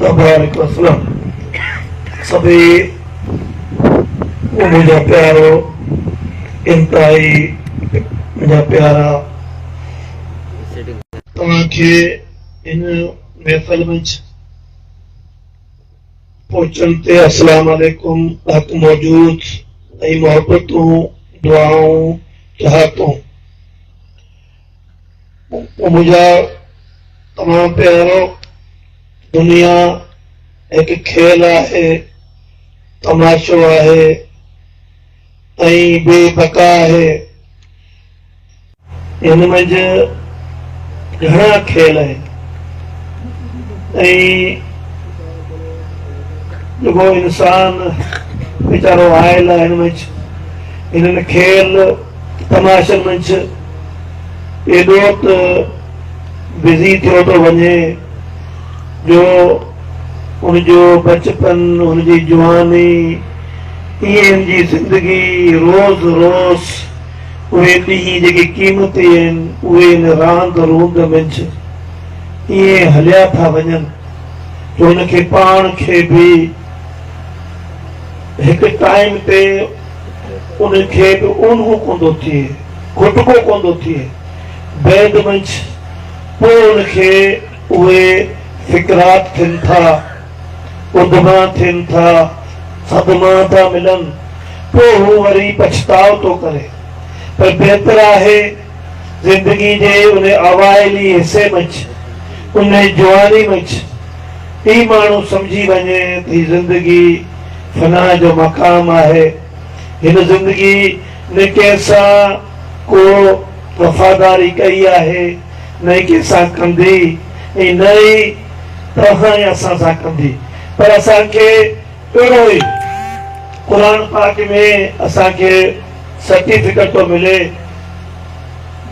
तबारक वसलम सभी मुझा प्यारो इंतहाई मुझा प्यारा तव्हांखे इन महफ़िल में पहुंचण ते अस्सलाम वालेकुम हक मौजूद ऐं मोहब्बतूं दुआऊं चाहतूं मुझा तमाम प्यारो दुनिया एक खेल है तमाशो है बेबका है इन में घना खेल है जो इंसान बेचारो आयल है इन खेल तमाशन में एडो बिजी थो तो वने जो उनजो बचपन उनजी जवानी इन जी जिंदगी रोज रोज उहे ॾींहं जेके क़ीमती आहिनि उहे इन रांद रूंद में ईअं हलिया था वञनि जो उनखे पाण खे बि हिकु टाइम ते उनखे बि ऊन्हो कोन थो थिए खुटको कोन थो थिए बैद में पोइ उनखे उहे फिक्रात थियनि था उदमा थियनि था सदमा था मिलनि पोइ हू वरी पछताव थो करे पर बेहतर है जिंदगी जे उन अवाइली हिस्से में उन जवानी में ई माण्हू समझी वञे थी जिंदगी फना जो मकाम है हिन जिंदगी न कंहिंसां को वफादारी कई है न कंहिंसां कंदी ऐं न ई तव्हां असां सां कंदी पर असांखे अहिड़ो ई क़ुरान पाक में असांखे सर्टिफिकेट तो मिले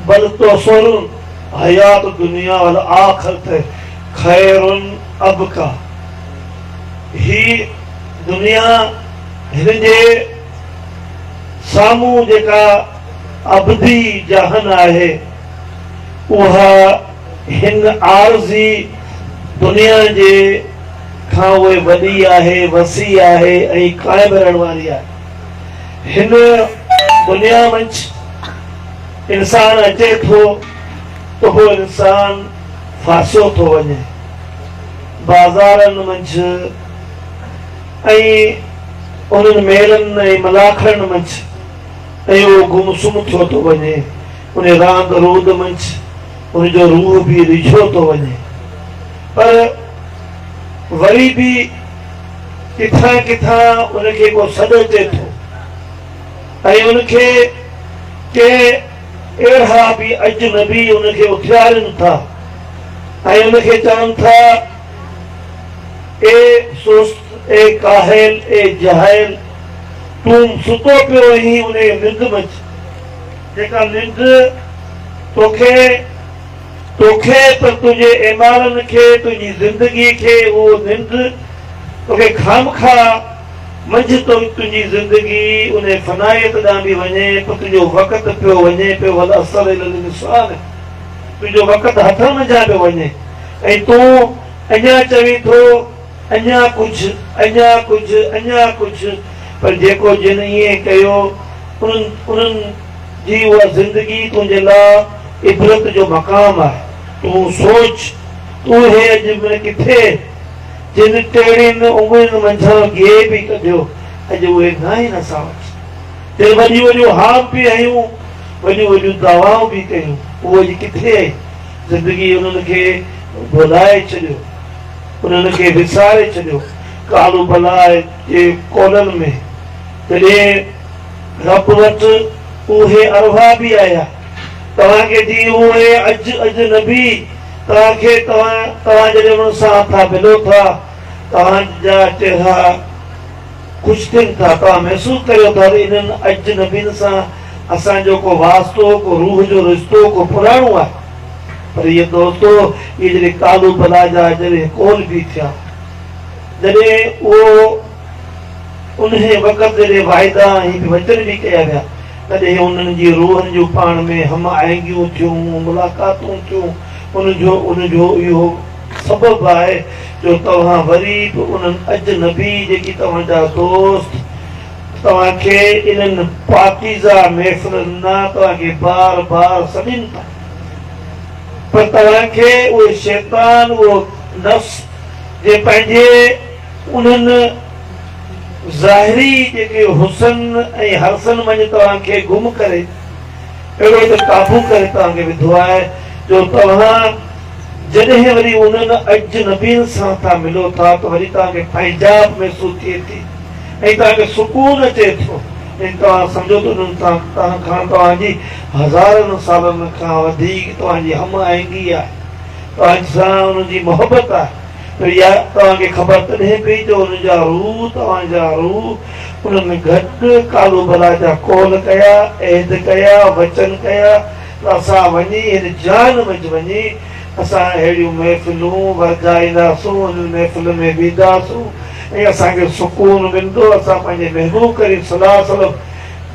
बल तो सुर हयात दुनिया वल आखिरत खैरुन अबका ही दुनिया हिन जे सामूं जेका अबदी जहान है उहा हिन आरज़ी दुनिया जे खां उहे वॾी आहे वसी आहे ऐं क़ाइम रहण वारी आहे हिन दुनिया में इंसान अचे थो तो वो इंसान फासियो थो वञे बाज़ारनि में उन्हनि मेलनि ऐं मलाखड़नि में ऐं उहो गुमसुम थियो थो वञे उन रांद रूद में उनजो रूह भी रिझो थो वञे पर वरी भी किथां किथां उनखे को सॾ अचे थो ऐं उनखे के अहिड़ा भी अजनबी उनखे उथियारनि था ऐं उनखे चवनि था ए सुस्त ए काहिल ए जहाइल तूं सुतो पियो ही उन निंड में जेका निंड तोखे तोखे त तुंहिंजे ईमाननि खे तुंहिंजी ज़िंदगी खे उहो निंड तोखे खामखा मंझि तो तुंहिंजी ज़िंदगी उन फनायत ॾांहुं बि वञे पोइ तुंहिंजो वक़्त पियो वञे पियो वल असर इंसान तुंहिंजो वक़्त हथनि मंझां पियो वञे ऐं तूं अञा चवीं थो अञा कुझु अञा कुझु अञा कुझु पर जेको जिन ईअं कयो उन्हनि जी उहा ज़िंदगी तुंहिंजे लाइ इबरत जो मक़ाम आहे तूं सोच तूं हे अॼु में किथे जिन टेड़ियुनि उंगलियुनि मंझां गे बि कढियो अॼु उहे न आहिनि असां वटि ते वॾियूं वॾियूं हाम बि हयूं वॾियूं वॾियूं दवाऊं बि कयूं उहो अॼु किथे आहे ज़िंदगी उन्हनि खे भुलाए छॾियो उन्हनि खे विसारे छॾियो कालू बलाए जे कोलनि में तॾहिं रब वटि उहे अरवा बि आया तव्हांखे जी उहे अजनबी तव्हांखे तव्हां जॾहिं उन्हनि सां था मिलो था तव्हांजा चेहरा ख़ुशि थियनि था तव्हां महसूसु करियो था इन्हनि अजनबीनि सां असांजो को वास्तो को रूह जो रिश्तो को पुराणो आहे पर ये दोस्तो ये जॾहिं कालू बला जा जॾहिं कोल बि थिया जॾहिं उहो उन वक़्त जॾहिं वाइदा ऐं वचन बि कया विया तॾहिं उन्हनि जी रूहनि जूं पाण में हम आएंगियूं थियूं मुलाक़ातूं थियूं उनजो इहो सबब है जो तव्हां वरी बि उन्हनि अजनबी जेकी तव्हांजा दोस्त तव्हांखे इन्हनि पाकीज़ा महफ़िलनि न तव्हांखे बार बार सॾनि था, पर तव्हांखे उहे शैतान उहो नफ़्स जे पंहिंजे उन्हनि ज़ाहिरी जेके हुसन ऐं हसन मंझि तव्हांखे गुम करे अहिड़ो त काबू करे तव्हांखे विधो आहे जो तव्हां जॾहिं वरी उन्हनि अजनबीनि सां था मिलो था त वरी तव्हांखे पंहिंजाप महसूस थिए थी ऐं तव्हांखे सुकून अचे थो ऐं तव्हां सम्झो त उन्हनि तव्हां खां तव्हांजी हज़ारनि सालनि खां वधीक तव्हांजी हम आहंगी आहे, तव्हां सां उन्हनि जी मोहबत आहे। पर इहा तव्हांखे ख़बर तॾहिं पई जो उनजा रूह तव्हांजा रूह उन्हनि घटि कालो बला जा कौल कया, ऐद कया, वचन कया त असां वञी हिन जान मंझि वञी असां अहिड़ियूं महफ़िलूं वरजाईंदासूं, हुन महफ़िल में वेंदासूं ऐं असांखे सुकून मिलंदो, असां पंहिंजे महबूब करीम सल्लल्लाहु अलैहि वसल्लम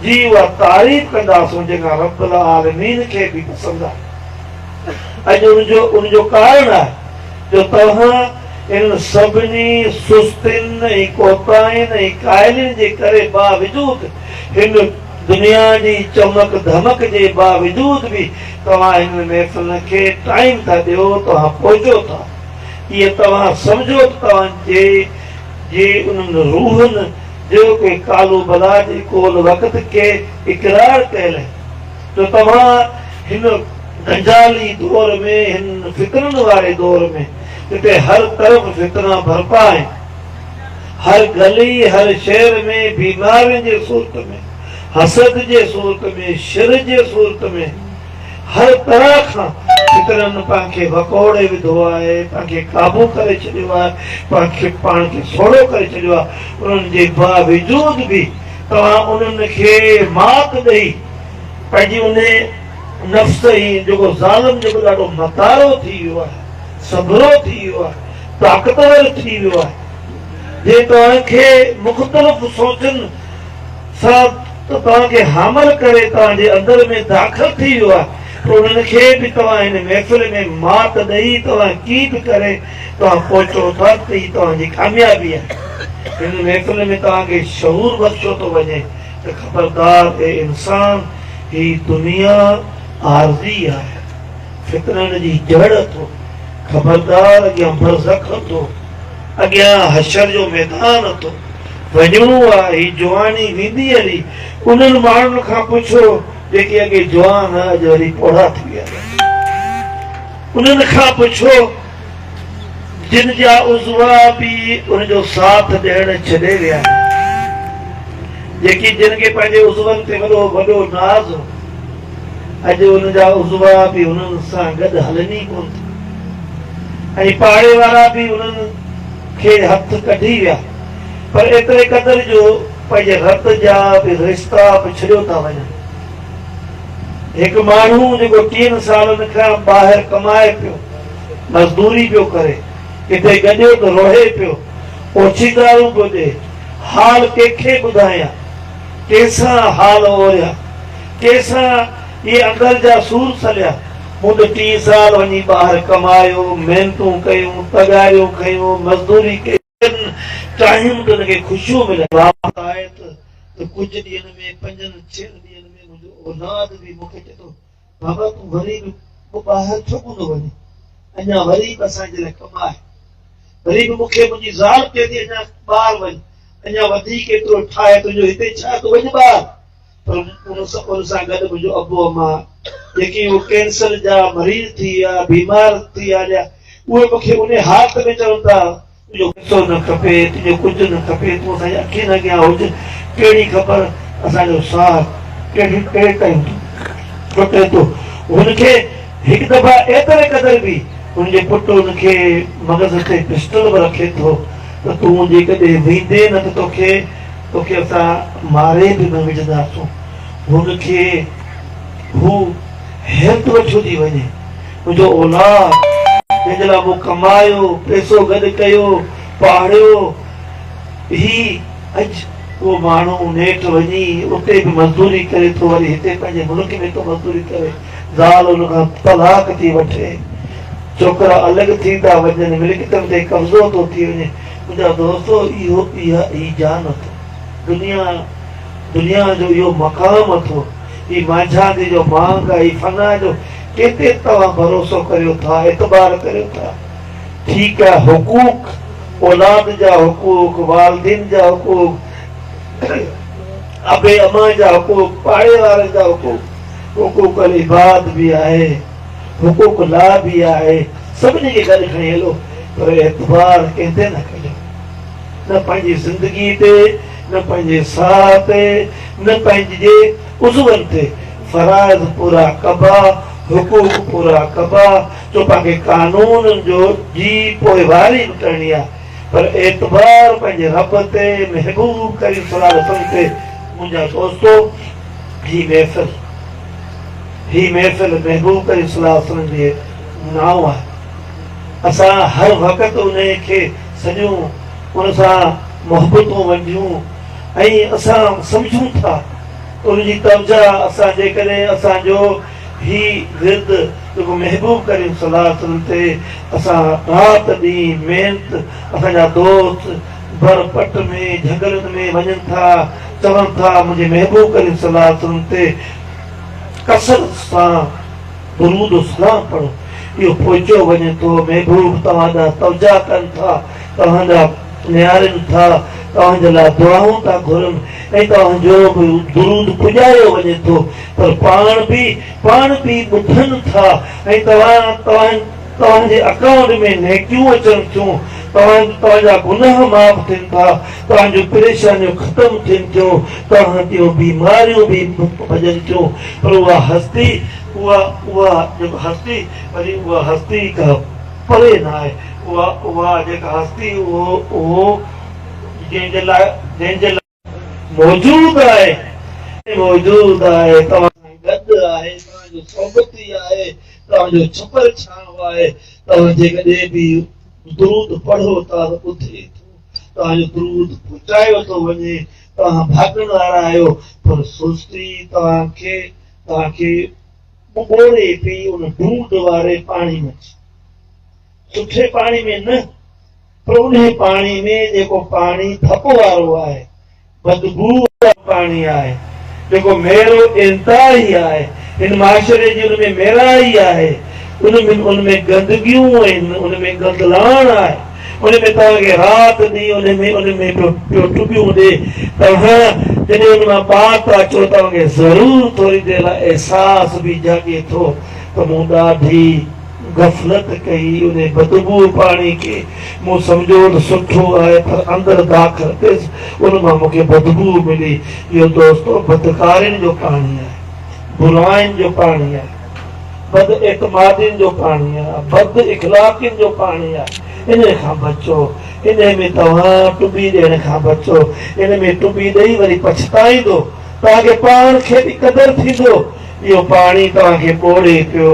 जी उहा तारीफ़ कंदासूं जेका रब्बुल आलमीन खे बि पसंदि आहे। अॼु उनजो कारण आहे जो तव्हां इन सभिनी सुस्तियुनि ऐं कोताहियुनि ऐं काइलियुनि जे करे बावजूद हिन दुनिया जी चमक धमक जे बावजूद बि तव्हां हिन महफ़िल खे टाइम था ॾियो, तव्हां पहुचो था। इहे तव्हां सम्झो त तव्हांजे जे उन्हनि रूहनि जो के कालो बला जे कोल वक़्त के इक़रार कयल है तो तव्हां हिन गंजाली दौर में, हिन फितरनि वारे दौर में जिते हर तरफ़ फितना भरपा है, हर गली हर शहर में बीमारियों जे सूरत में, हसद जे सूरत में, शिर जे सूरत में, हर तरह खां फितरनि पाण खे वकोड़े विधो आहे, पाण खे काबू करे छॾियो आहे, पाण खे सोढ़ो करे छॾियो आहे। उन्हनि जे बावजूद बि तव्हां उन्हनि खे मात ॾेई पंहिंजी उन नफ़्स ई जेको ज़ालिम जेको ॾाढो मतारो थी वियो आहे, सबरो थी वियो आहे, ताक़तवर थी वियो आहे, जे तव्हांखे मुख़्तलिफ़ सोचनि सां तव्हांखे हामल करे तव्हांजे अंदर में दाख़िल थी वियो आहे, उन्हनि खे बि तव्हां हिन महफ़िल में मात ॾेई तव्हां कीद करे तव्हां पहुचो था त ही तव्हांजी कामयाबी आहे। हिन महफ़िल में तव्हांखे शऊर बख़्शो थो वञे त ख़बरदार ए इंसान ही दुनिया आरज़ी आहे, फितरनि जी जड़ थो, ख़बरदार अॻियां बरज़ख थो, अॻियां हशर जो मैदान थो वञिणो आहे, ही जवानी वेंदी हली। उन्हनि माण्हुनि खां पुछो जेके अॻे जवान अॼु वरी पोढ़ा थी विया, उन्हनि खां पुछो जिन जा उज़वा बि उनजो साथ ॾियण छॾे विया, जेकी जिन खे पंहिंजे उज़वनि ते वॾो वॾो नाज़ हो, अॼु उनजा उज़वा बि उन्हनि सां गॾु हलनि कोन था ऐं पाड़े वारा बि उन्हनि खे हथ कढी विया, पर एतिरे क़दर जो पंहिंजे रत जा बि रिश्ता छॾियो था वञनि। हिकु माण्हू जेको 3 सालनि खां ॿाहिरि कमाए पियो, मज़दूरी पियो करे, किथे गॾियो त रोहे पियो, ओछीदारूं पियो ॾे, हाल कंहिंखे ॿुधायां, कंहिंसां हाल ओरिया, कंहिंसां इहे अंदर जा सूर सलिया। मूं त 3 साल वञी ॿाहिरि कमायो, महिनतूं कयूं, पगारियूं खयूं, मज़दूरी कई, चाहियूं त हुनखे ख़ुशियूं मिले। आहे त कुझु ॾींहंनि में 5-6 ॾींहंनि में मुंहिंजो औलाद बि मूंखे चए थो बाबा तूं वरी बि ॿाहिरि छो कोन वञे, अञा वरी बि असांजे लाइ कमाए, वरी बि मूंखे मुंहिंजी ज़ाल चए थी अञा ॿाहिरि वञ, अञा वधीक एतिरो ठाहे तुंहिंजो हिते छा, तूं वञ ॿाहिरि। पर उन सां गॾु मुंहिंजो अबो अमा जेकी उहे कैंसर जा मरीज़ थी विया, बीमार थी विया, उहे मूंखे उन हालत में चवनि था तुंहिंजो पैसो न खपे, तुंहिंजो कुझु न खपे, तूं असांजे अखियुनि अॻियां हुज, कहिड़ी ख़बर असांजो साथ कहिड़े टाइम टुटे थो। हुनखे हिकु दफ़ा एतिरे क़दर बि हुनजे पुटु हुनखे मग़ज़ ते पिस्टल बि रखे थो त तूं जेकॾहिं वेंदे न त तोखे असां मारे बि न विझंदासूं। हुनखे हू हैरत वठो थी वञे, मुंहिंजो औलाद जंहिंजे लाइ मूं कमायो, पैसो गॾु कयो, पढ़ियो, ही अॼु उहो माण्हू नेठि वञी उते बि मज़दूरी करे थो, वरी हिते पंहिंजे मुल्क में थो मज़दूरी करे, ज़ाल हुन खां तलाक थी वठे, छोकरा अलग थींदा वञनि, मिल्कियतनि ते कब्ज़ो थो थी वञे। मुंहिंजा दोस्तो, इहा जान अथो, दुनिया जो इहो मक़ाम अथो, ही मांझांदी जो मांग आहे, फना जो केतिरे तव्हां भरोसो करियो था, एतबार करियो था। ठीकु आहे, हुकूक औलाद जा हुकूक, वालिदिन जा हुकूक, अबे अमा जा हुकूक, पाड़े वारनि जा हुकूक, हुकूक अल इबाद बि आहे, हुकूक ला बि आहे, सभिनी खे गॾु खणी हलो, पर एतबार कंहिंते न कजो, न पंहिंजी ज़िंदगी ते, न पंहिंजे साह ते, न पंहिंजे उज़वनि ते। फराइज़ पूरा कबा, हुकूक पूरा कबा, जो पाके कानून जो जी पोइवारी करनी आहे, पर एतबार पंहिंजे रब ते, महबूब करीम सल्लल्लाहु अलैहि वसल्लम ते। मुंहिंजा दोस्तो, ही महफ़िल महबूब करीम सल्लल्लाहु अलैहि वसल्लम जे नाव आहे। असां हर वक़्तु उन खे सॼूं, उन सां मोहबतूं वंडियूं ऐं असां सम्झूं था उनजी तवजा। असां जेकॾहिं असांजो ही विर्द जेको महबूब करीम सल्लल्लाहु अलैहि वसल्लम ते असां राति ॾींहुं महिनत, असांजा दोस्त भर पट में झंगलनि में वञनि था, चवनि था मुंहिंजे महबूब करीम सल्लल्लाहु अलैहि वसल्लम ते कसरत सां दुरूद सलाम पढ़ो, इहो पहुचो वञे थो। महबूब तव्हांजा तवजा कनि था, तव्हांजा निहारनि था, तव्हांजे लाइ दुआऊं था घुरनि ऐं तव्हांजो बि दुरूद पुॼायो वञे थो, पर पाण बि ॿुधनि था ऐं तव्हांजे अकाउंट में नेकियूं अचनि थियूं, तव्हांजा गुनाह माफ़ थियनि था, तव्हांजूं परेशानियूं ख़तमु थियनि थियूं, तव्हां जूं बीमारियूं बि भॼनि थियूं। पर उहा हस्ती, उहा जेको हस्ती, वरी उहा हस्ती खां परे न आहे। उहा जेका हस्ती, उहो जंहिंजे लाइ मौजूद आहे, तव्हां गॾु आहे, तव्हांजो सोबती आहे, तव्हांजो छपर छांव आहे। तव्हां जेकॾहिं बि दुरूद पढ़ो था त ॿुधे थो, तव्हांजो दुरूद पहुचायो थो वञे, तव्हां भागण वारा आहियो, पर सुस्ती तव्हांखे ॿोड़े पई उन ढूंढ वारे पाणी में, सुठे पाणी में न, पर उन पाणी में जेको पाणी धप वारो आहे, बदबू वारो पाणी आहे, जेको मेरो इंतहाई आहे, हिन माशरे जी उन में मेराई आहे, उनमें गंदगियूं आहिनि, उनमें गंदलाण आहे, उनमें तव्हांखे राति ॾींहुं उनमें पियो टुबियूं ॾे। तव्हां जॾहिं उन मां पार था अचो, तव्हांखे ज़रूरु थोरी देरि लाइ अहसास बि जाॻे थो त मूं ॾाढी गफ़लत कई, उन बदबू पाणी खे मूं सम्झो त सुठो आहे, पर अंदरि दाख़िल थियसि उन मां मूंखे बदबू मिली। इहो दोस्तो बदकारियुनि जो पाणी आहे, बुराइनि जो पाणी आहे, बद एतमादियुनि जो पाणी आहे, बद इख़लाक़ियुनि जो पाणी आहे। इन खां बचो, इन में तव्हां टुबी ॾियण खां बचो। इन में टुबी ॾेई वरी पछताईंदो, तव्हांखे पाण खे बि क़दुरु थींदो। इहो पाणी तव्हांखे ॿोड़े पियो,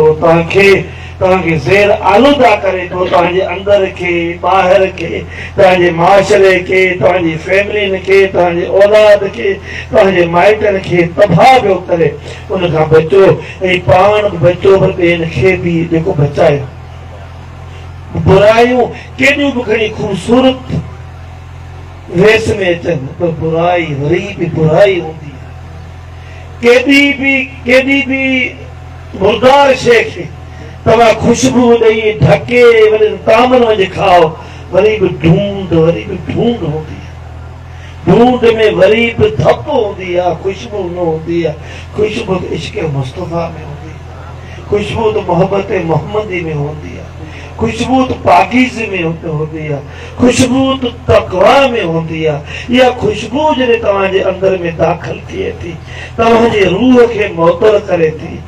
तव्हांखे ज़ेर आलूदा करे थो, तव्हांजे अंदर खे, ॿाहिरि खे, तव्हांजे माशरे खे, तव्हांजी फैमिलियुनि खे, तव्हांजे औलाद खे, तव्हांजे माइटनि खे तबाह पियो करे। उन खां बचो ऐं पाण बि बचो, पर ॿियनि खे बि जेको बचायो। बुराइयूं केॾियूं बि घणी ख़ूबसूरत वेस में अचनि, पर बुराई वरी बि बुराई हूंदी आहे। केॾी बि मुर्दार शइ खे तव्हां खुशबू ॾेई ढके वरी तामन वञी खाओ, वरी बि ढूंढ हूंदी आहे। ढूंढ में वरी बि धप हूंदी आहे, खुशबू न हूंदी आहे। खुशबू त इश्क़ मुस्तफ़ा में हूंदी आहे, खुशबू त मोहब्बत मोहम्मदी में हूंदी आहे, खुशबू त पाकीज़े में हूंदी आहे, खुशबू त तक़वा में हूंदी आहे। इहा खुशबू जॾहिं तव्हांजे अंदर में दाख़िल थिए थी, तव्हांजे रूह खे मुअत्तर करे थी,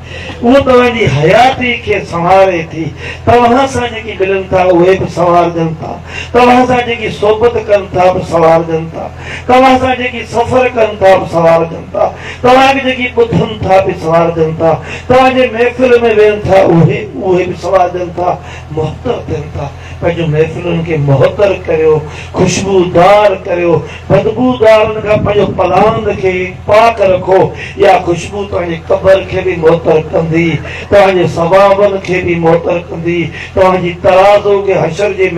उहो तव्हांजी हयाती खे संवारे थी। तव्हां सां जेकी मिलनि था उहे बि संवारजनि था, तव्हां सां जेकी सोबत कनि था बि संवारजनि था, तव्हां सां जेकी सफ़र कनि था बि संवारजनि था, तव्हांखे जेकी ॿुधनि था बि संवारजनि था, तव्हांजे महफ़िल में वेहनि था उहे बि संवारजनि था, मुहतर थियनि था। पंहिंजो महफ़िलुनि खे मुहतर करियो, खुशबूदार करियो, बदबूदारनि खां पंहिंजो पलांद खे पाक रखो। या खुशबू तव्हांजे क़बर खे बि मुहतर कंदी, तव्हांजे सवाबनि खे बि मुहतर कंदी, तव्हांजी तराज़ो खे हशर जे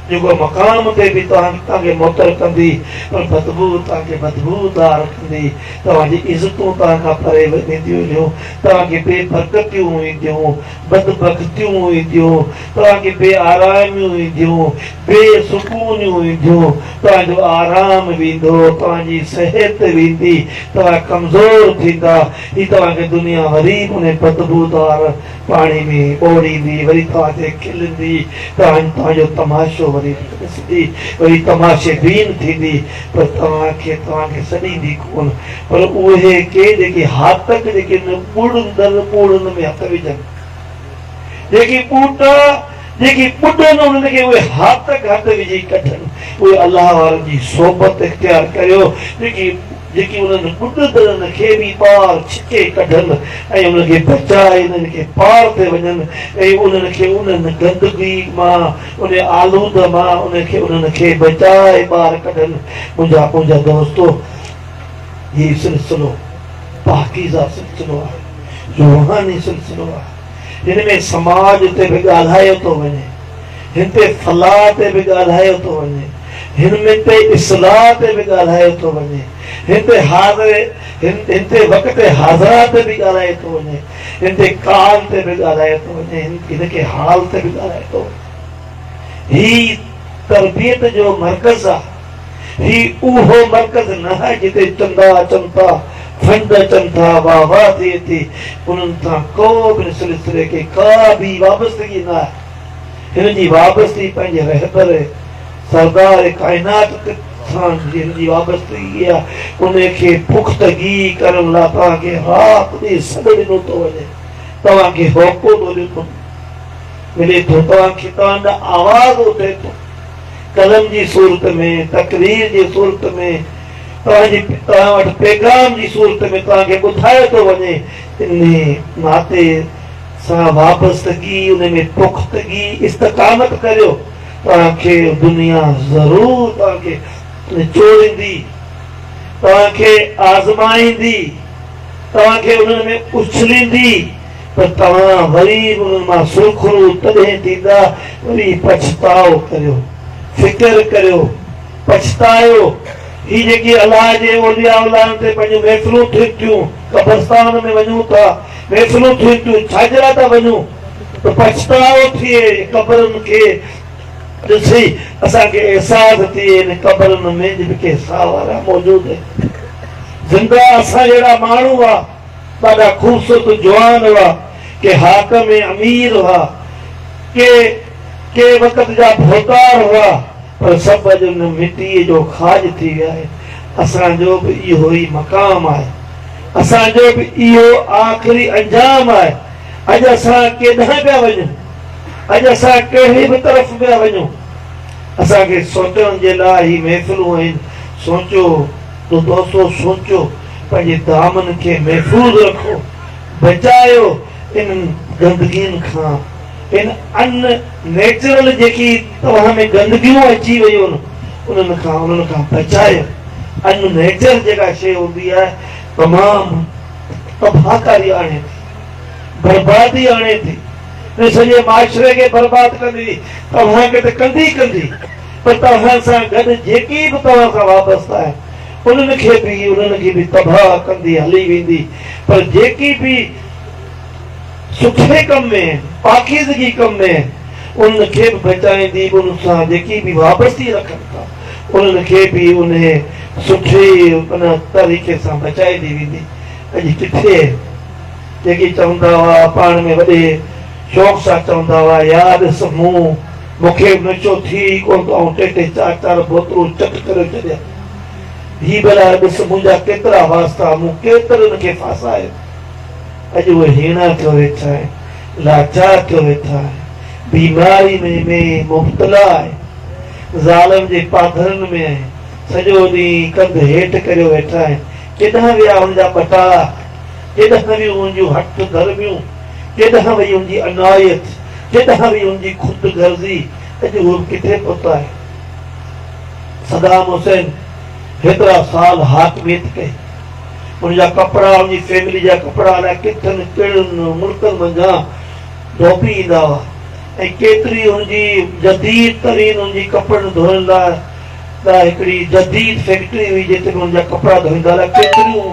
जेको मक़ाम ते बि तव्हांखे मुहतर कंदी। पर बदबू तव्हांखे बदबूदार कंदी, तव्हांजी इज़तूं तव्हां खां परे वेंदियूं वञो, तव्हांखे बेबरकतियूं ईंदियूं, बदबख़्तियूं ईंदियूं, तव्हांखे बेआरामियूं ईंदियूं, बेसुकूनियूं ईंदियूं, तव्हांजो आराम वेंदो, तव्हांजी सिहत वेंदी, तव्हां कमज़ोर थींदा। ही तव्हांखे दुनिया वरी उन बदबूदार पाणी में ॿोड़ींदी, वरी तव्हांखे खिलंदी, तव्हांजो तमाशो वरी ॾिसंदी, वरी तमाशे बीन थींदी। पर तव्हांखे सॾींदी कोन। पर उहे के जेके हाथक जेके ॿुड़नि में हथ विझनि, जेकी ॿुॾनि उन्हनि खे उहे हाथक हथ विझी कढनि, उहे अलाह वारनि जी सोबत इख्तियार करियो, जेकी उन्हनि ॿुॾनि खे बि ॿार छिके कढनि ऐं उन्हनि खे बचाए, उन्हनि खे पार ते वञनि ऐं उन्हनि खे उन्हनि गंदगी मां, उन आलूद मां उन्हनि खे बचाए ॿार कढनि। मुंहिंजा दोस्तो, हीउ सिलसिलो पाकीज़ा सिलसिलो आहे, रूहानी सिलसिलो आहे। हिन में समाज ते बि ॻाल्हायो थो वञे, हिन ते फलाह ते बि ॻाल्हायो थो वञे, हिन में ते इस्लाह ते बि ॻाल्हायो थो वञे, हिन ते वक़्त हाज़िरा ते बि ॻाल्हाए थो वञे, हिन ते काल ते बि ॻाल्हाए थो वञे, हिन खे हाल ते बि ॻाल्हाए थो वञे। ही तरबियत जो मर्कज़ आहे। ही उहो मर्कज़ न आहे जिते चंदा अचनि था, फंड अचनि था, वाह वाह थिए थी, उन्हनि सां को बि सिलसिले खे का बि वाबस्तगी न आहे। हिन जी वाबस्तगी पंहिंजे रहबर सरदार काइनात सां हिन जी वाबस्तगी आहे। उनखे पुख़्तगी करण लाइ तव्हांखे राति ॾींहुं सॾु ॾिनो थो वञे, तव्हांखे होको थो ॾिनो मिले थो, तव्हांखे तव्हांजा आवाज़ उथे थो, कलम जी सूरत में, तकरीर जी सूरत में, तव्हां वटि पैगाम जी सूरत में तव्हांखे ॿुधायो थो वञे। इन नाते सां वाबस्तगी, उन में पुख़्तगी, इस्तक़ामत करियो, तव्हांखे दुनिया ज़रूर तव्हांखे चोड़ींदी, तव्हांखे आज़माईंदी, तव्हांखे उन्हनि में उछलींदी। पर तव्हां वरी उन्हनि मां सुरखरू तॾहिं थींदा, वरी पछताओ करियो, फिक्र करियो, पछतायो। ही जेकी अलाह जे औलिया औलादनि ते पंहिंजूं महफ़िलूं थियनि थियूं, क़ब्रस्तान में वञूं था, महफ़िलूं थियनि थियूं, छाजे लाइ था वञूं? त पछताओ थिए, क़ब्रनि खे ॾिसी असांखे अहसास थिए इन क़ब्रनि में जेके सावारा मौजूदु आहिनि। ज़िंदा असां जहिड़ा माण्हू हुआ, ॾाढा ख़ूबसूरत जवान हुआ, के हाकम अमीर हुआ, के वक़्त जा भोतार हुआ, पर सभु अॼु उन मिटीअ जो खाज थी विया आहे। असांजो बि इहो ई मक़ाम आहे, असांजो बि इहो आख़िरी अंजाम आहे। अॼु असां केॾांहुं पिया वञूं, अॼु असां कहिड़ी बि तरफ़ पिया वञूं। असांखे सोचण जे लाइ ही महफ़िलूं आहिनि। सोचो तो दोस्तो, सोचो, पंहिंजे दामन खे महफ़ूज़ रखो, बचायो इन गंदगियुनि खां, इन अननेचुरल जेकी तव्हां में गंदगियूं अची वियूं आहिनि उन्हनि खां बचायो। अननेचुरल जेका शइ हूंदी आहे तमामु तबाहकारी आणे थी, बर्बादी आणे थी, सॼे माशरे खे बर्बाद कंदी, तव्हांखे त कंदी, पर तव्हां सां गॾु जेकी बि तव्हां सां वाबस्ता आहे उन्हनि खे बि तबाह कंदी, हली वेंदी। पर जेकी बि सुठे कम में, पाकीज़गी कम में, उन्हनि खे बि बचाईंदी, उन सां जेकी बि वाबस्ती रखनि था उन्हनि खे बि उन सुठे उन तरीक़े सां बचाईंदी वेंदी। अॼु किथे जेकी चवंदा हुआ पाण में वॾे शौक़ सां चवंदा हुआ, यादि मूंखे नशो थी कोन थो, टे 4 बोतलूं चट करे छॾिया, ही भला ॾिस मुंहिंजा केतिरा वास्ता, मूं केतिरनि खे फासायो। अॼु उहे हीणा थियो वेठा आहिनि, लाचार थियो वेठा आहिनि, बीमारी में मुब्तला आहे, ज़ालिम जे पाधरनि में आहे, सॼो ॾींहुं कंधु हेठि करियो वेठा आहिनि। केॾांहुं विया हुनजा पटाला, केॾांहुं वई हुनजूं हठ धर्मियूं, केॾांहुं वई हुनजी अनायत, केॾांहुं वई हुनजी ख़ुदि गर्ज़ी। अॼु उहो किथे पहुता है। सदाम हुसैन हेतिरा साल हाकमियत कई, उनजा कपिड़ा, उनजी फैमिली जा कपिड़ा अलाए किथनि कहिड़नि मुल्कनि मंझां धोपी ईंदा हुआ ऐं केतिरी हुनजी जदीद तरीन हुनजी कपिड़नि धोइण लाइ हिकिड़ी जदीद फैक्ट्री हुई जिते हुनजा कपिड़ा धोईंदा हुआ। केतिरियूं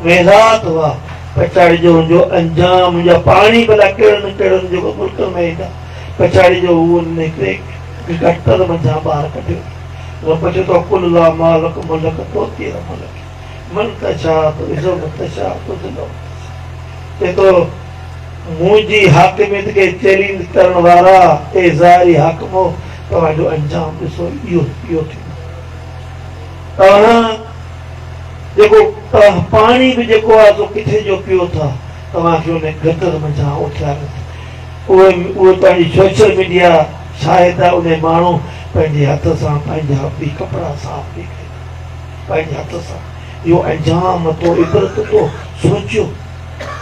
वेज़ात हुआ, पछाड़ी जो हुनजो अंजाम, हुनजा पाणी भला कहिड़नि कहिड़नि जेको मुल्कनि में ईंदा, पछाड़ी जो उहो हिकिड़े गटर मंझां ॿाहिरि कढियो। रब चए थो कुल ला मालक मुल्क तोती मलक मन तशा तो इज़ो तशा तो दिलो। चए थो मुंहिंजी हाकिमियत खे चैलेंज करण वारा ए ज़ारी हाकिमो, तव्हांजो अंजाम ॾिसो इहो थींदो। तव्हां जेको पाणी बि जेको आहे सो किथे जो पियो था, तव्हांखे उन गटर मंझां उथियारो। उहे पंहिंजी सोशल मीडिया शायद आहे, उन माण्हू पंहिंजे हथ सां पंहिंजा बि कपिड़ा साफ़ बि कयो, पंहिंजे हथ सां। इहो अंजाम तो इबरत तो सोचियो,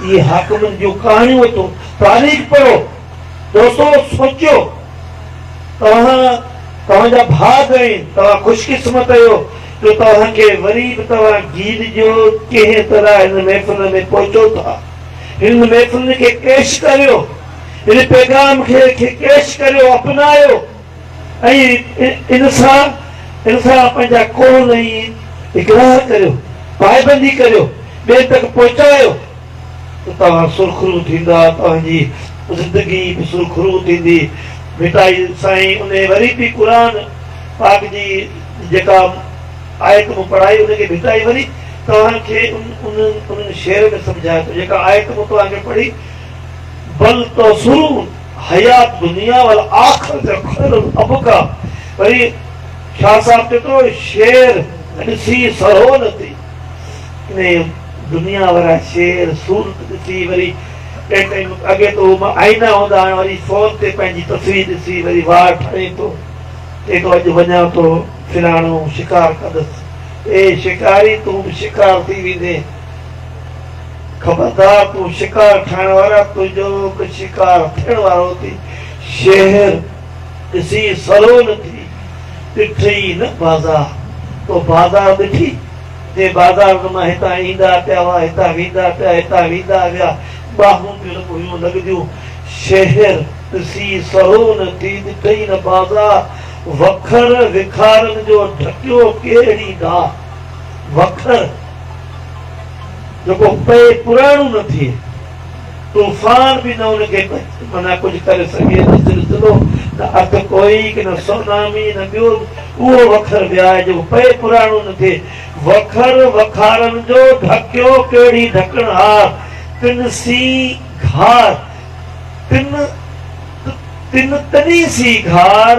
इहे हाकिमनि जूं कहाणियूं तो तारीख़ पढ़ो दोस्तो, सोचियो तव्हांजा भाग आहिनि, तव्हां ख़ुशकिस्मत आहियो जो तव्हांखे वरी बि तव्हां गीत जो कंहिं तरह हिन महफ़िल में पहुचो था। हिन महफ़िल खे कैश करियो, हिन पैगाम खे कैश करियो, अपनायो ऐं इन सां पंहिंजा कोन इकरार करियो, पाइबंदी करियो, ॿिए तक पहुचायो त तव्हां सुरखरू थींदा, तव्हांजी ज़िंदगी बि सुरखरू थींदी। मिटाई साईं उन वरी बि क़ुर पाक जी जेका आयत मूं पढ़ाई उनखे भिटाई वरी तव्हांखे उन्हनि शेर में सम्झाए थो। जेका आयत मूं तव्हांखे पढ़ी, बल तो सुरू हयात दुनिया वल आख़िरत खैरुल अबका, वरी शाह साहब चए थो शेर ॾिसी सरो न थी, दुनिया वारा शेर सूरत ॾिसी वरी अॻे तो आईना हूंदा, हाणे वरी फोन ते पंहिंजी तस्वीर ॾिसी वरी वार ठाहे थो, चए थो अॼु वञा थो फिलाणो शिकार कंदसि। ए शिकारी तूं बि शिकार थी वेंदे, ख़बरदार तूं शिकार ठाहिण वारा, तुंहिंजो शिकार थियण वारो थी। शहर ॾिसी सरो न थी, ॾिठी न बाज़ार, तो बाज़ार ॾिठी जे बाज़ार मां हितां ईंदा पिया हुआ, हितां वेंदा पिया, हितां वेंदा विया, बाहूं पियूं लॻदियूं। शहर ॾिसी सरो न थी, ॾिठई न बाज़ार, वखर विखारनि जो ढकियो कहिड़ी ॾाह। वखर जेको पए पुराणो न थिए, तूफ़ान बि न हुनखे माना कुझु करे सघे, ज़िलज़िलो न अध कोई कि न सुनामी न ॿियो, उहो वखर विया आहे जेको पए पुराणो न थिए। वखर वखारनि जो ढकियो कहिड़ी ढकणहार, तिन सी घार, तिन तनी सी घार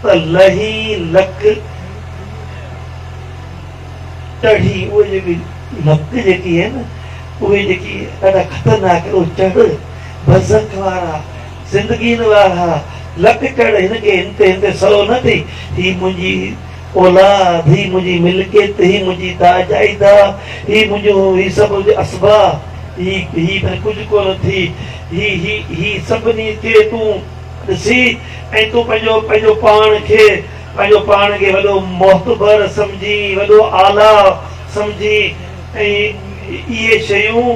त लही लक चढ़ी। उहे जेकी लक जेकी आहे न, उहे जेकी ॾाढा ख़तरनाक चढ़ बज़क वारा ज़िंदगीन वारा लक चढ़, हिनखे हिन सरो न थी। ही मुंहिंजी औलाद, ही मुंहिंजी मिल्कियत, ही मुंहिंजी ताजाइदा, ही मुंहिंजो ही सभु असबा, ही कुझु कोन थी। ही सभिनी खे तूं ॾिसी ऐं तूं पंहिंजो पाण खे वॾो मोहतबर सम्झी, वॾो आला सम्झी, ऐं इहे शयूं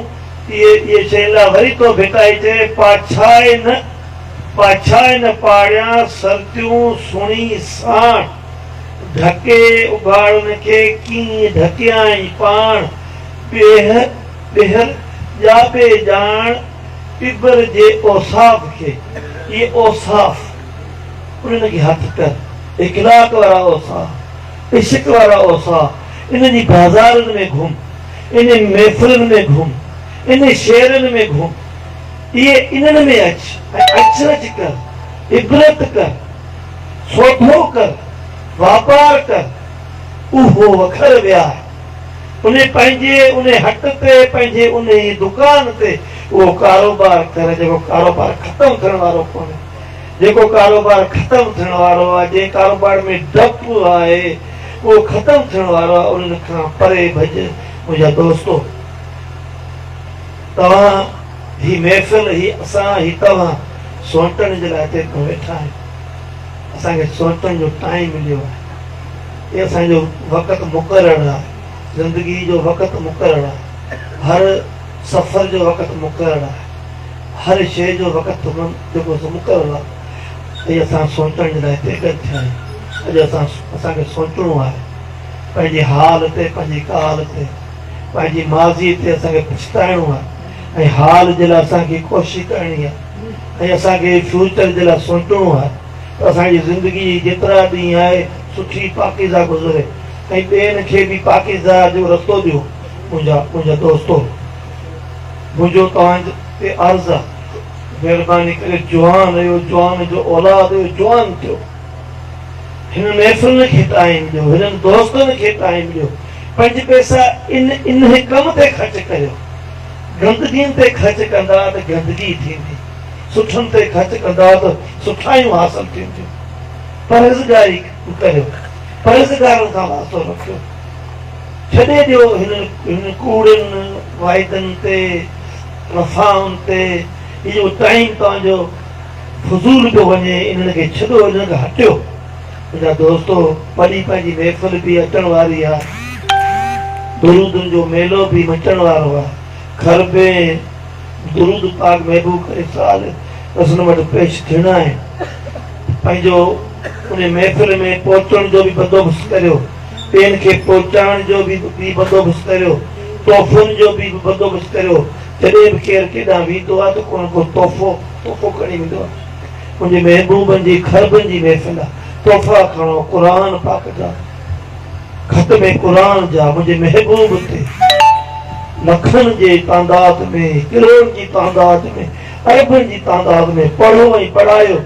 लाइ वरी तो भिटाई चए पाछाए न पाड़िया सर्दियूं सुणी साण, ढके उघाड़नि खे कीअं ढकियाई पाण, ॿीहर जाबे जान टिबर जे औसाफ खे। ये औसाफ उन्हनि खे हथ कर, इखलाक वारा औसाफ, इश्क वारा औसाफ, इन जी बाज़ारनि में घुम, इन महफ़िलनि में घुम, इन शहरनि में घुम, इहे इन्हनि में अचरज कर, इबरत कर, सौदो कर, वापार कर। उहो वखर विया आहे, उन हट ते, पंहिंजे उन दुकान ते उहो कारोबार कर जेको कारोबार ख़तमु थियण वारो कोन्हे। जेको कारोबार ख़तमु थियण वारो आहे, जंहिं कारोबार में डपु आहे, उहो ख़तमु थियण वारो आहे। उन्हनि खां परे भॼ मुंहिंजा दोस्तो। तव्हां ही महफ़िल, ही असां, ही तव्हां सोटण जे लाइ हिते वेठा आहियूं। असांखे सोचण जो टाइम मिलियो आहे। ये असांजो वक़्तु मुक़ररु आहे, ज़िंदगी जो वक़्तु मुक़ररु आहे, हर सफ़र जो वक़्तु मुक़ररु आहे, हर शइ जो वक़्तु जेको मुक़ररु आहे। ऐं असां सोचण जे लाइ हिते गॾु थिया आहियूं। अॼु असांखे सोचणो आहे पंहिंजे हाल ते, पंहिंजी काल ते, पंहिंजी माज़ी ते असांखे पछताइणो आहे ऐं हाल जे लाइ असांखे कोशिशि करणी आहे ऐं असांखे फ्यूचर जे लाइ सोचणो आहे त असांजी ज़िंदगी जेतिरा ॾींहं आहे सुठी पाकीज़ा गुज़रे ऐं ॿियनि खे बि पाकीज़ा जो रस्तो ॾियो। मुंहिंजा दोस्तो, मुंहिंजो तव्हां ते अर्ज़ु आहे, महिरबानी करे जवान आहियो, जवान जो औलाद आहियो, जवान थियो। हिन महफ़िल खे टाइम ॾियो, हिननि दोस्तनि खे टाइम ॾियो। 5 पैसा इन कम ते ख़र्च करियो। गंदगियुनि ते ख़र्च कंदा त गंदगी थींदी, सुठनि ते ख़र्च कंदा त सुठायूं हासिल थींदियूं। परहेज़गारी करियो, परहेज़गारनि सां वास्तो रखियो। छॾे ॾियो हिन कूड़नि वाइदनि ते, वफ़ाउनि ते। इहो टाइम तव्हांजो फज़ूल पियो वञे, इन्हनि खे छॾो, इन्हनि खां हटियो। मुंहिंजा दोस्तो, वॾी पंहिंजी महफ़िल बि अचण वारी आहे, दुरूदनि जो मेलो बि मचण वारो आहे। घर में दुरूद पाक महबूब करे साल रसन वटि पेश थियणा आहिनि। पंहिंजो उन महफ़िल में पहुचण जो बि बंदोबस्तु करियो, ॿियनि खे पहुचाइण जो बि बंदोबस्तु करियो, तोहफ़नि जो बि बंदोबस्तु करियो। जॾहिं बि केरु केॾां वेंदो आहे त को न को तोहफ़ो खणी वेंदो आहे। मुंहिंजे महबूबनि जी खरबनि जी महफ़िल आहे, तोहफ़ा खणो, क़ुर पाक जा, ख़त में क़ुर जा। मुंहिंजे महबूब ते लखनि जे तादाद में, किरोड़नि जी तादाद में, अरबनि जी तादाद में पढ़ो ऐं पढ़ायो।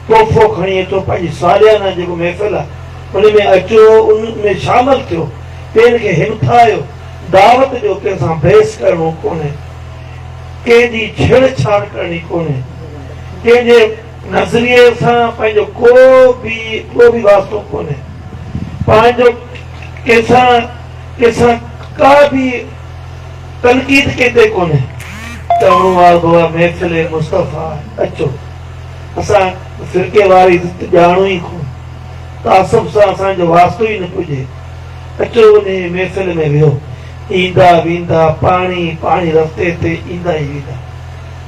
तोहफ़ो खणी अचो, पंहिंजी सालियाना जेको महफ़िल आहे उन में अचो, उन में शामिल थियो, ॿियनि खे हिमथायो, दावत ॾियो। कंहिंसां बहस करणो कोन्हे, कंहिंजी छेड़छाड़ करणी कोन्हे, कंहिंजे नज़रिए सां पंहिंजो को बि वास्तो कोन्हे, पंहिंजो कंहिंसां का बि तनक़ीद कंदे कोन्हे। चवणो आहे बाबा महफ़िल मुस्तफ़ा अचो। असां फ़िरके वारी ॼाणू ई कोन, तासुब सां असांजो वास्तो ई न पुॼे। अचो उन महफ़िल में वियो, ईंदा वेंदा पाणी रस्ते ते ईंदा ई वेंदा।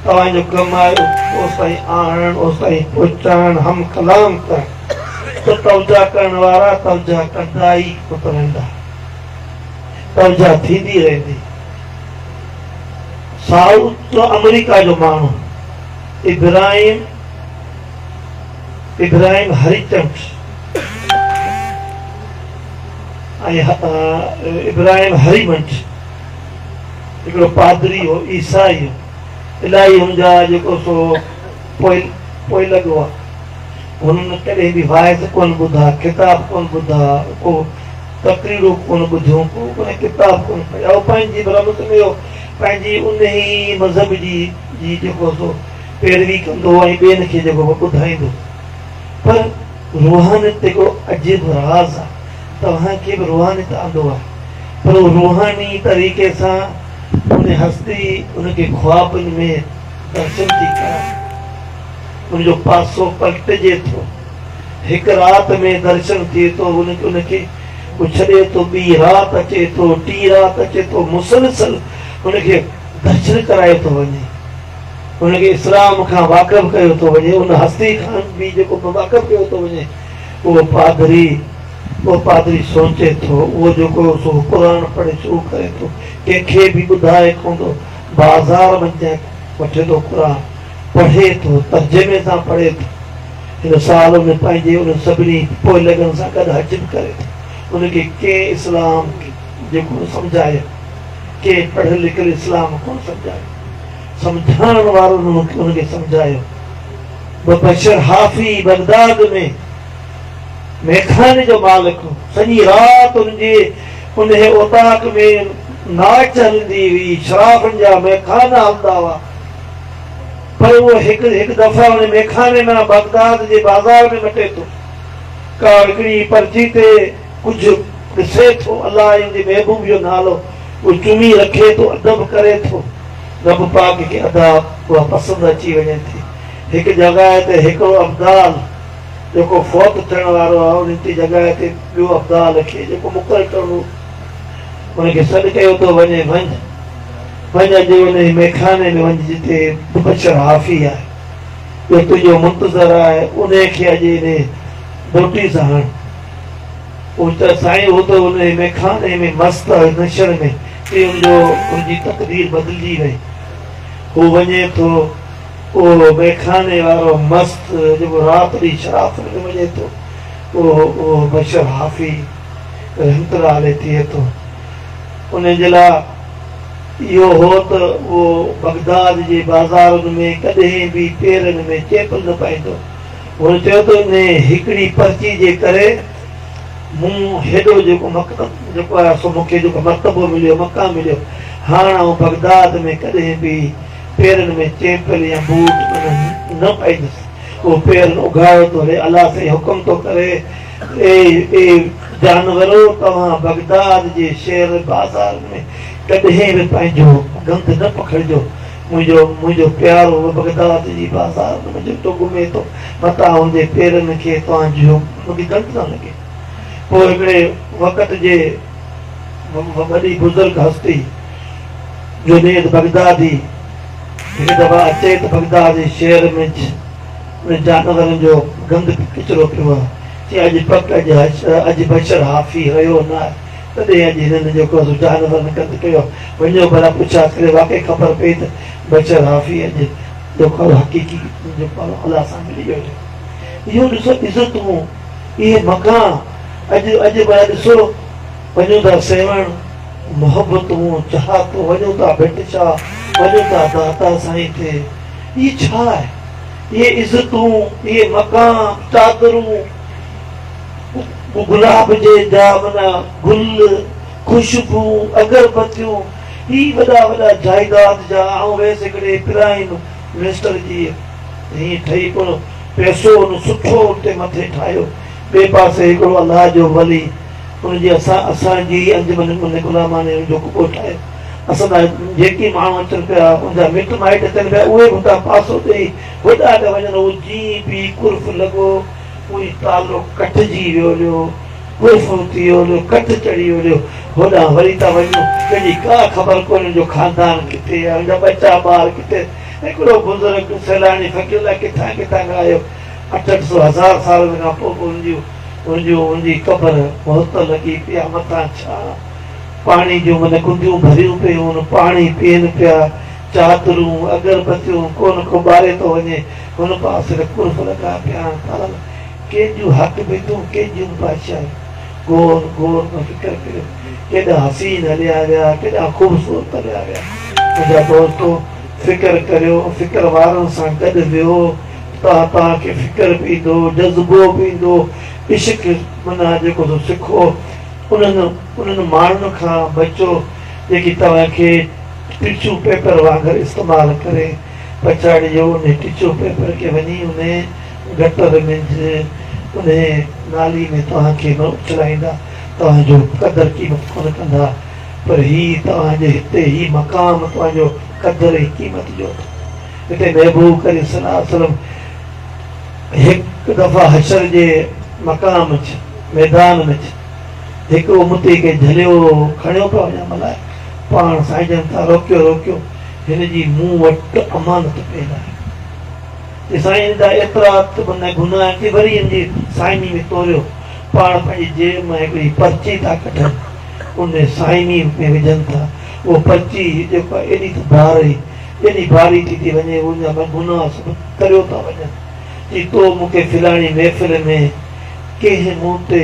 तव्हांजो कमु आहे ओस ताईं आणणु, ओस ताईं पहुचाइणु, हम कलाम करणु। त तवजा करण वारा तवजा कंदा ई रहंदा, तवजा थींदी रहंदी। साउथ अमेरिका जो माण्हू इब्राहिम हरीचंद इब्राहिम हरीमंच, हिकिड़ो पादरी हो, ईसाई हो, इलाही हुनजा जेको सो पोइ लॻो आहे। हुननि कॾहिं बि वाइज़ कोन ॿुधा, किताब कोन ॿुधा, को तकरीरूं कोन ॿुधियूं, को किताब कोन पढ़िया। पंहिंजी बराबरि में पंहिंजी उन ई मज़हब जी जेको सो पैरवी कंदो ऐं ॿियनि खे जेको ॿुधाईंदो। पर रूहानियत जेको अजीब राज़ आहे, तव्हांखे बि रूहानियत आंदो आहे, पर रूहानी तरीक़े सां उन हस्ती उनखे ख्वाबनि में दर्शन थी कराए। उनजो पासो पलटिजे थो, हिकु राति में दर्शन थिए थो, उनखे छॾे थो, ॿी राति अचे थो, टी राति अचे थो, मुसलसल उनखे दर्शन कराए थो वञे, उनखे इस्लाम खां वाक़िफ़ कयो थो वञे, उन हस्ती खां बि जेको वाक़िफ़ कयो थो वञे। उहो पादरी सोचे थो, उहो जेको सो क़ुर पढ़े शुरू करे थो, कंहिंखे बि ॿुधाए कोन थो, बाज़ार वञे वठे थो क़ुर, पढ़े थो, तर्जुमे सां पढ़े थो। हिन साल उन पंहिंजे उन सभिनी पोइ लॻनि सां गॾु हज बि करे थो। उनखे कंहिं इस्लाम जेको सम्झायो, कंहिं पढ़ियल लिखियल इस्लाम कोन सम्झायो, सम्झाइण वारो उनखे सम्झायो। बशर हाफ़ी बगदाद में मेखाने जो मालिक हो, सॼी राति उन ओताक में नाच हलंदी हुई, शराबनि जा मेखाना हलंदा हुआ। पर उहो हिकु दफ़ा उन मेखाने मां बगदाद जे बाज़ार में मटे थो, का हिकिड़ी पर्ची ते कुझु ॾिसे थो, अलाह जे महबूब जो नालो उहो चुमी रखे थो, अदब करे थो। रब पाक खे अदा उहा पसंदि अची वञे थी। हिकु जॻह ते हिकिड़ो अब्दाल जेको फौत थियण वारो आहे उन जी जॻह ते ॿियो अब्दाल खे जेको मुक़ररु करिणो उनखे सॾु कयो थो वञे वञ अॼु उन मेखाने में वञ जिते बशर हाफ़ी आहे जो तुंहिंजो मुंतज़र आहे उनखे अॼु इन रोटी सां हण साईं हो त उन मेखाने में मस्त नशर में उनजी तकदीर बदिलजी वई हू वञे थो उहो मेखाने वारो मस्त जेको राति ॾींहुं शराब में वञे थो उहो बशर हाफ़ी रहमतुल्लाह थिए थो उन जे लाइ इहो हो त उहो बगदाद जे बाज़ारुनि में कॾहिं बि पेरनि में चेपल न पाईंदो हुन चयो त इन हिकिड़ी पर्ची जे करे मूं हेॾो जेको मक़सदु जेको आहे सो मूंखे जेको मर्तबो मिलियो मक़ाम मिलियो हाणे आउं बगदाद में कॾहिं बि पेरनि में चेपल या बूट न पाईंदुसि उहो पेरनि उघाड़ो थो हले अलाह साईं हुकुम थो करे ए जानवरो तव्हां बगदाद जे शहर बाज़ार में कॾहिं बि पंहिंजो गंद न पकड़िजो मुंहिंजो प्यारो बगदाद जी बाज़ार में जेको घुमे थो मथां हुनजे पेरनि खे तव्हांजो मूंखे गंद न लॻे पोइ हिकिड़े वक़्त जे वॾी बुज़ुर्ग हस्ती जुनेद बगदादी हिकु दफ़ा अचे त बगदाद जे शहर में जानवरनि जो गंद किचिरो पियो आहे चई अॼु पक अॼु बशर हाफ़ी रहियो न आहे तॾहिं अॼु हिननि जेको जानवरनि गंद कयो वञो भला पुछा करे वाक़ई ख़बर पई त बशर हाफ़ी अॼु जेको हक़ीक़ी जेको अलाह सां मिली वियो इहो ॾिसो इज़तूं इहे मकान अॼु ॾिसो वञूं था सेवण मोहबतूं चाहतूं वञूं था भिट शाह वञूं था दाता साईं थे इहे छा आहे इहे इज़तूं इहे मकान चादरूं गुलाब जे जा माना गुल खुशबू अगरबत्तियूं ही वॾा वॾा जायदाद जा ऐं वैसे हिकिड़े प्राइम मिनिस्टर जी हीअं ठही कोन पैसो हुन सुठो उते मथे ठाहियो ॿिए पासे हिकिड़ो अलाह जो वली हुनजी असांजी अंजुमन गुलामाने जो कुबो ठाहियो असांजा जेके माण्हू अचनि पिया उनजा मिट माइट अचनि पिया उहे बि हुतां पासो ॾेई होॾा था वञनि उहो जीअं बि कुर्फ़ लॻो उहो तालो कटिजी वियो कुर्फ़ थी वियो कट चढ़ी वियो होॾां वरी था वञूं कंहिंजी का ख़बर कोन्हे जो खानदान किथे आहे हुनजा बचा ॿार किथे हिकिड़ो बुज़ुर्ग सैलानी फ़क़ीर किथां किथां खां आयो 800,000 साल खां पोइ हुनजी क़बर बहुत लॻी पई आहे मथां छा पाणी जूं माना कुंडियूं भरियूं पियूं हुन पाणी पीअनि पिया चादरूं अगरबत्तियूं कोन को ॿारे थो वञे हुन पासे कुर्फ़ लॻा पिया कंहिंजूं हक़ बितूं कंहिंजूं बादशाह गोर गोर में फ़िक्र करियो केॾा हसीन हलिया विया केॾा ख़ूबसूरत हलिया विया मुंहिंजा दोस्तो फ़िक्र करियो फ़िक्र वारनि सां गॾु वियो तव्हांखे फ़िक्र बि ईंदो जज़्बो बि ईंदो इश्क माना जेको सिखो उन्हनि माण्हुनि खां बचो जेकी तव्हांखे टिशू पेपर वांगुरु इस्तेमालु करे पछाड़ियो उन टिशू पेपर खे वञी उन गटर में उन नाली में तव्हांखे न उछलाईंदा तव्हांजो क़दुरु क़ीमत कोन कंदा पर हीउ तव्हांजे हिते हीउ मक़ाम तव्हांजो क़दुरु ऐं क़ीमत जो हिते महबूब करे सलाह सलम हिकु दफ़ा हशर जे मक़ाम मैदान में हिकु उमती खे झलियो खणियो पियो वञा मल्हाए पाण साईं जन था रोकियो हिन जी मूं वटि अमानत पियल आहे साईं जा एतिरा माना गुनाह थी वरी हिनजी साईनी में तोरियो पाण पंहिंजी जेब मां हिकिड़ी पर्ची था कढनि उन साईनी में विझनि था उहो पर्ची जेको आहे एॾी भारी थी वञे उनजा गुनाह सभु करियो था वञनि की तो मूंखे फिलाणी महफ़िल में कंहिं मूं ते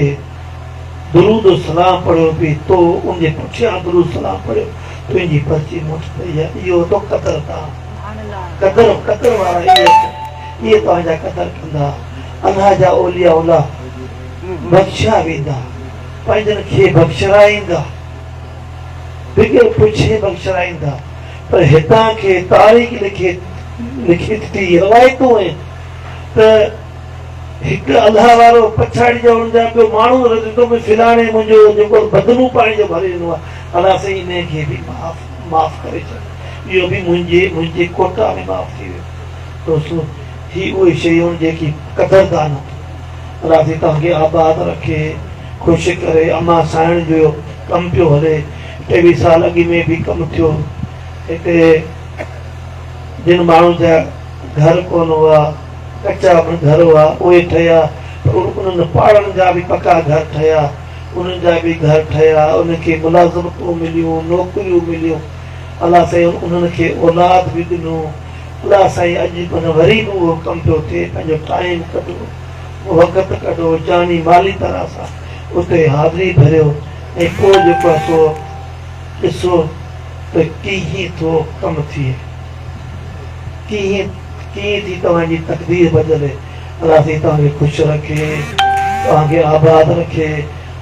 दुरूद सलाम पढ़ियो पई तो उनजे पुठियां दुरूद सलाम पढ़ियो तुंहिंजी पर्ची मूं वटि पई आहे इहो तो क़दुरु वारा इहे तव्हांजा क़दुरु कंदा अलाह जा औलिया उला बख़्शिया वेंदा पंहिंजनि खे बख़्शराईंदा बिगर पुछे बख़्शराईंदा पर हितां खे तारीख़ लिखित थी रवायतूं आहिनि त हिकु अलाह वारो पछाड़ी जो हुनजा ॿियो माण्हू रजंदो भई फिलाणे मुंहिंजो जेको बदनू पाणी जो भरे ॾिनो आहे अलाह साईं इन खे बि माफ़ करे छॾ इहो बि मुंहिंजे कोटा में माफ़ थी वियो दोस्तो ही उहे शयूं जेकी क़दुरदान अल्लाह से तव्हांखे आबाद रखे, ख़ुशि करे। अमा साइण जो कमु पियो हले, 23 साल अॻु में बि कमु थियो। हिते जिन माण्हुनि जा घर कोन हुआ, कचा घर हुआ, उहे ठहिया। उन्हनि पहाड़नि जा बि पका घर ठहिया, उन्हनि जा बि घर ठहिया। उनखे मुलाज़मतूं मिलियूं, नौकरियूं मिलियूं। अलाह साईं उन्हनि खे औलाद बि ॾिनो। अलाह साईं अॼु माना वरी बि उहो कमु पियो थिए। पंहिंजो टाइम कढो, वक़्तु कढो, जानी माली तरह सां उते हाज़िरी भरियो। ऐं पोइ जेको आहे सो ॾिसो त कीअं थो कमु थिए, कीअं थी तव्हांजी तक़दीर बदिले। अलाह साईं तव्हांखे ख़ुशि रखे, तव्हांखे आबाद रखे।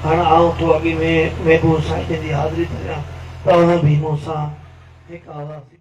हाणे आऊं थो अॻु में महबूब साईं जी हाज़िरी करियां। तव्हां बि मूं सां हिकु आवाज़